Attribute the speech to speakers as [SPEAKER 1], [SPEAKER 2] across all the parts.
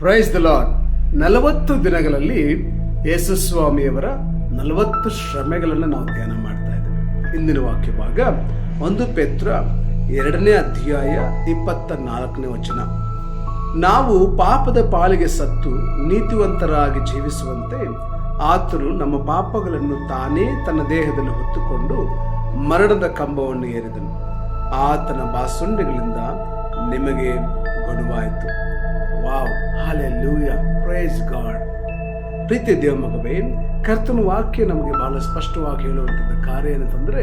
[SPEAKER 1] Praise the lord. 40 ದಿನಗಳಲ್ಲಿ ಯೇಸು ಸ್ವಾಮಿಯವರ 40 ಶ್ರಮೆಗಳನ್ನು ನಾವು ಧ್ಯಾನ ಮಾಡ್ತಾ ಇದ್ದೇವೆ. ಇಂದಿನ ವಾಕ್ಯ ಭಾಗ 1 ಪೇತ್ರ 2ನೇ ಅಧ್ಯಾಯ 24ನೇ ವಚನ. ನಾವು ಪಾಪದ ಪಾಲಿಗೆ ಸತ್ತು ನೀತಿವಂತರಾಗಿ ಜೀವಿಸುವಂತೆ ಆತನು ನಮ್ಮ ಪಾಪಗಳನ್ನು ತಾನೇ ತನ್ನ ದೇಹದಲ್ಲಿ ಹೊತ್ತುಕೊಂಡು ಮರಣದ ಕಂಬವನ್ನು ಏರಿದನು. ಆತನ ಬಾಸುಂಡೆಗಳಿಂದ ನಿಮಗೆ ಗುಣವಾಯಿತು. Wow, hallelujah, praise God. ಪ್ರೀತಿಯ ದೇವ ಮಗವೇ, ಕರ್ತನ ವಾಕ್ಯ ನಮಗೆ ಬಹಳ ಸ್ಪಷ್ಟವಾಗಿ ಹೇಳುವಂಥದ್ದು ಕಾರ್ಯ ಏನಂತಂದ್ರೆ,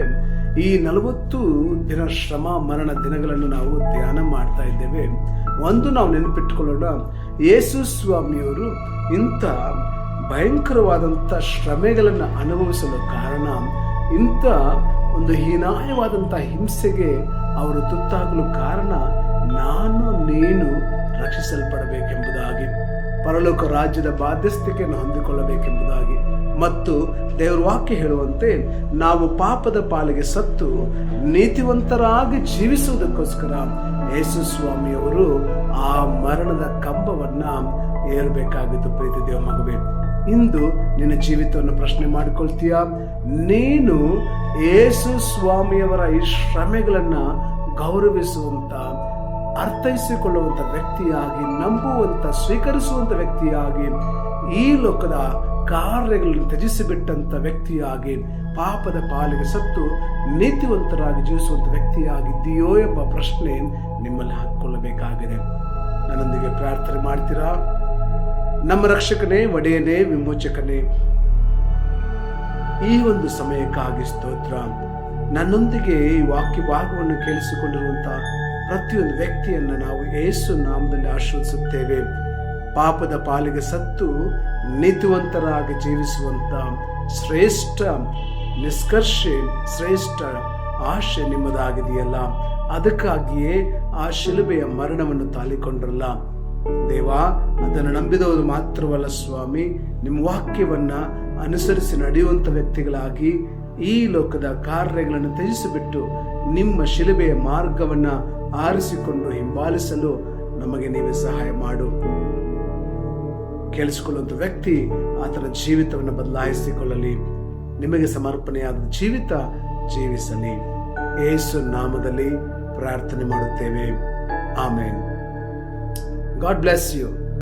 [SPEAKER 1] ಈ 40 ದಿನ ಶ್ರಮ ಮರಣ ದಿನಗಳನ್ನು ನಾವು ಧ್ಯಾನ ಮಾಡ್ತಾ ಇದ್ದೇವೆ. ಒಂದು ನಾವು ನೆನಪಿಟ್ಟುಕೊಳ್ಳೋಣ, ಯೇಸು ಸ್ವಾಮಿಯವರು ಇಂಥ ಭಯಂಕರವಾದಂಥ ಶ್ರಮೆಗಳನ್ನು ಅನುಭವಿಸಲು ಕಾರಣ, ಇಂಥ ಒಂದು ಹೀನಾಯವಾದಂಥ ಹಿಂಸೆಗೆ ಅವರು ತುತ್ತಾಗಲು ಕಾರಣ ನಾನು ನೀನು ರಕ್ಷಿಸಲ್ಪಡಬೇಕೆಂಬುದಾಗಿ, ಪರಲೋಕ ರಾಜ್ಯದ ಬಾಧ್ಯಸ್ಥಿಕೆಯನ್ನು ಹೊಂದಿಕೊಳ್ಳಬೇಕೆಂಬುದಾಗಿ, ಮತ್ತು ದೇವರ ವಾಕ್ಯ ಹೇಳುವಂತೆ ನಾವು ಪಾಪದ ಪಾಲಿಗೆ ಸತ್ತು ನೀತಿವಂತರಾಗಿ ಜೀವಿಸುವುದಕ್ಕೋಸ್ಕರ ಯೇಸು ಸ್ವಾಮಿಯವರು ಆ ಮರಣದ ಕಂಬವನ್ನ ಏರಬೇಕಾಗಿತ್ತು. ಪ್ರೀತಿ ದೇವ ಮಗವೇ, ಇಂದು ನಿನ್ನ ಜೀವಿತವನ್ನು ಪ್ರಶ್ನೆ ಮಾಡಿಕೊಳ್ತೀಯಾ? ನೀನು ಯೇಸು ಸ್ವಾಮಿಯವರ ಈ ಶ್ರಮೆಗಳನ್ನ ಗೌರವಿಸುವಂತ, ಅರ್ಥೈಸಿಕೊಳ್ಳುವಂತ ವ್ಯಕ್ತಿಯಾಗಿ, ನಂಬುವಂತ, ಸ್ವೀಕರಿಸುವಂತ ವ್ಯಕ್ತಿಯಾಗಿ, ಈ ಲೋಕದ ಕಾರ್ಯಗಳನ್ನು ತ್ಯಜಿಸಿಬಿಟ್ಟಂತ ವ್ಯಕ್ತಿಯಾಗಿ, ಪಾಪದ ಪಾಲಿಗೆ ಸತ್ತು ನೀತಿವಂತರಾಗಿ ಜೀವಿಸುವಂತ ವ್ಯಕ್ತಿಯಾಗಿದ್ದೀಯೋ ಎಂಬ ಪ್ರಶ್ನೆ ನಿಮ್ಮಲ್ಲಿ ಹಾಕಿಕೊಳ್ಳಬೇಕಾಗಿದೆ. ನನ್ನೊಂದಿಗೆ ಪ್ರಾರ್ಥನೆ ಮಾಡ್ತೀರಾ? ನಮ್ಮ ರಕ್ಷಕನೇ, ಒಡೆಯನೇ, ವಿಮೋಚಕನೇ, ಈ ಒಂದು ಸಮಯಕ್ಕಾಗಿ ಸ್ತೋತ್ರ. ನನ್ನೊಂದಿಗೆ ಈ ವಾಕ್ಯ ಭಾಗವನ್ನು ಕೇಳಿಸಿಕೊಂಡಿರುವಂತ ಪ್ರತಿಯೊಂದು ವ್ಯಕ್ತಿಯನ್ನ ನಾವು ಯೇಸು ನಾಮದಲ್ಲಿ ಆಶೀರ್ವದಿಸುತ್ತೇವೆ. ಪಾಪದ ಪಾಲಿಗೆ ಸತ್ತು ನೀತಿವಂತರಾಗಿ ಜೀವಿಸುವಂತ ಶ್ರೇಷ್ಠ ನಿಷ್ಕರ್ಷೆ, ಶ್ರೇಷ್ಠ ಆಶೆ ನಿಮ್ಮದಾಗಿದೆಯಲ್ಲ. ಅದಕ್ಕಾಗಿಯೇ ಆ ಶಿಲುಬೆಯ ಮರಣವನ್ನು ತಾಳಿಕೊಂಡ್ರಲ್ಲ ದೇವಾ. ಅದನ್ನು ನಂಬಿದವರು ಮಾತ್ರವಲ್ಲ ಸ್ವಾಮಿ, ನಿಮ್ಮ ವಾಕ್ಯವನ್ನ ಅನುಸರಿಸಿ ನಡೆಯುವಂತ ವ್ಯಕ್ತಿಗಳಾಗಿ ಈ ಲೋಕದ ಕಾರ್ಯಗಳನ್ನು ತ್ಯಜಿಸಿಬಿಟ್ಟು ನಿಮ್ಮ ಶಿಲುಬೆಯ ಮಾರ್ಗವನ್ನ ಆರಿಸಿಕೊಂಡು ಹಿಂಬಾಲಿಸಲು ನಮಗೆ ನೀವೇ ಸಹಾಯ ಮಾಡು. ಕೇಳಿಸಿಕೊಳ್ಳುವಂತ ವ್ಯಕ್ತಿ ಆತನ ಜೀವಿತವನ್ನು ಬದಲಾಯಿಸಿಕೊಳ್ಳಲಿ, ನಿಮಗೆ ಸಮರ್ಪಣೆಯಾದ ಜೀವಿತ ಜೀವಿಸಲಿ. ಯೇಸು ನಾಮದಲ್ಲಿ ಪ್ರಾರ್ಥನೆ ಮಾಡುತ್ತೇವೆ. ಆಮೇನ್. God bless you.